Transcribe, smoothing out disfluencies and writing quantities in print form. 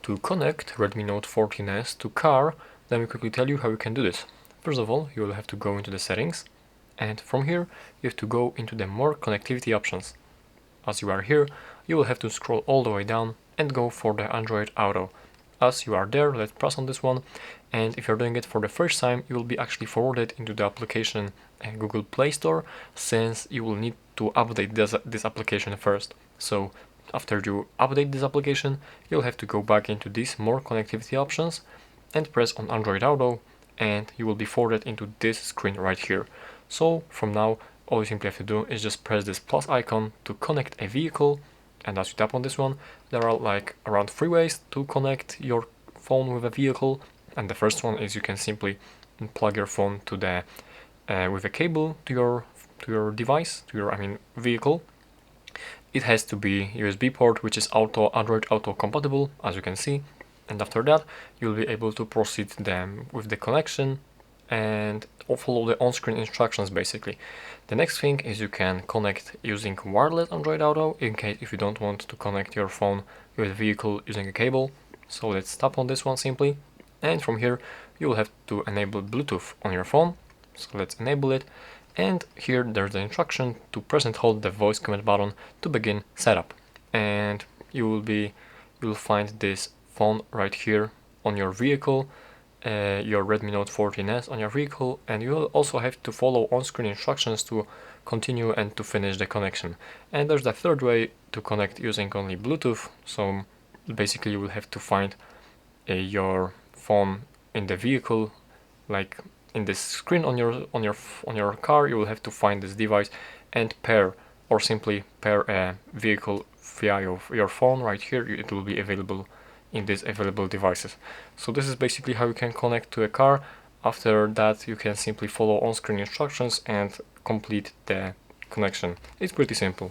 To connect Redmi Note 14S to car, let me quickly tell you how you can do this. First of all, you will have to go into the settings, and from here you have to go into the more connectivity options. As you are here, you will have to scroll all the way down and go for the Android Auto. As you are there, let's press on this one, and if you're doing it for the first time, you will be actually forwarded into the application Google Play Store, since you will need to update this application first. So after you update this application, you'll have to go back into these more connectivity options and press on Android Auto, and you will be forwarded into this screen right here. So from now, all you simply have to do is just press this plus icon to connect a vehicle, and as you tap on this one, there are like around 3 ways to connect your phone with a vehicle. And the first one is you can simply plug your phone to the with a cable to your device, to your vehicle. It has to be USB port, which is Android Auto compatible, as you can see. And after that, you'll be able to proceed with the connection and follow the on-screen instructions basically. The next thing is you can connect using wireless Android Auto in case if you don't want to connect your phone with a vehicle using a cable. So let's tap on this one simply, and from here you will have to enable Bluetooth on your phone. So let's enable it, and here there's the instruction to press and hold the voice command button to begin setup. And you will find this phone right here on your vehicle, your Redmi Note 14S on your vehicle, and you will also have to follow on-screen instructions to continue and to finish the connection. And there's the third way to connect using only Bluetooth. So basically you will have to find your phone in the vehicle, like in this screen on your car. You will have to find this device and pair, or simply pair a vehicle via your phone right here. It will be available in these available devices. So this is basically how you can connect to a car. After that, you can simply follow on-screen instructions and complete the connection. It's pretty simple.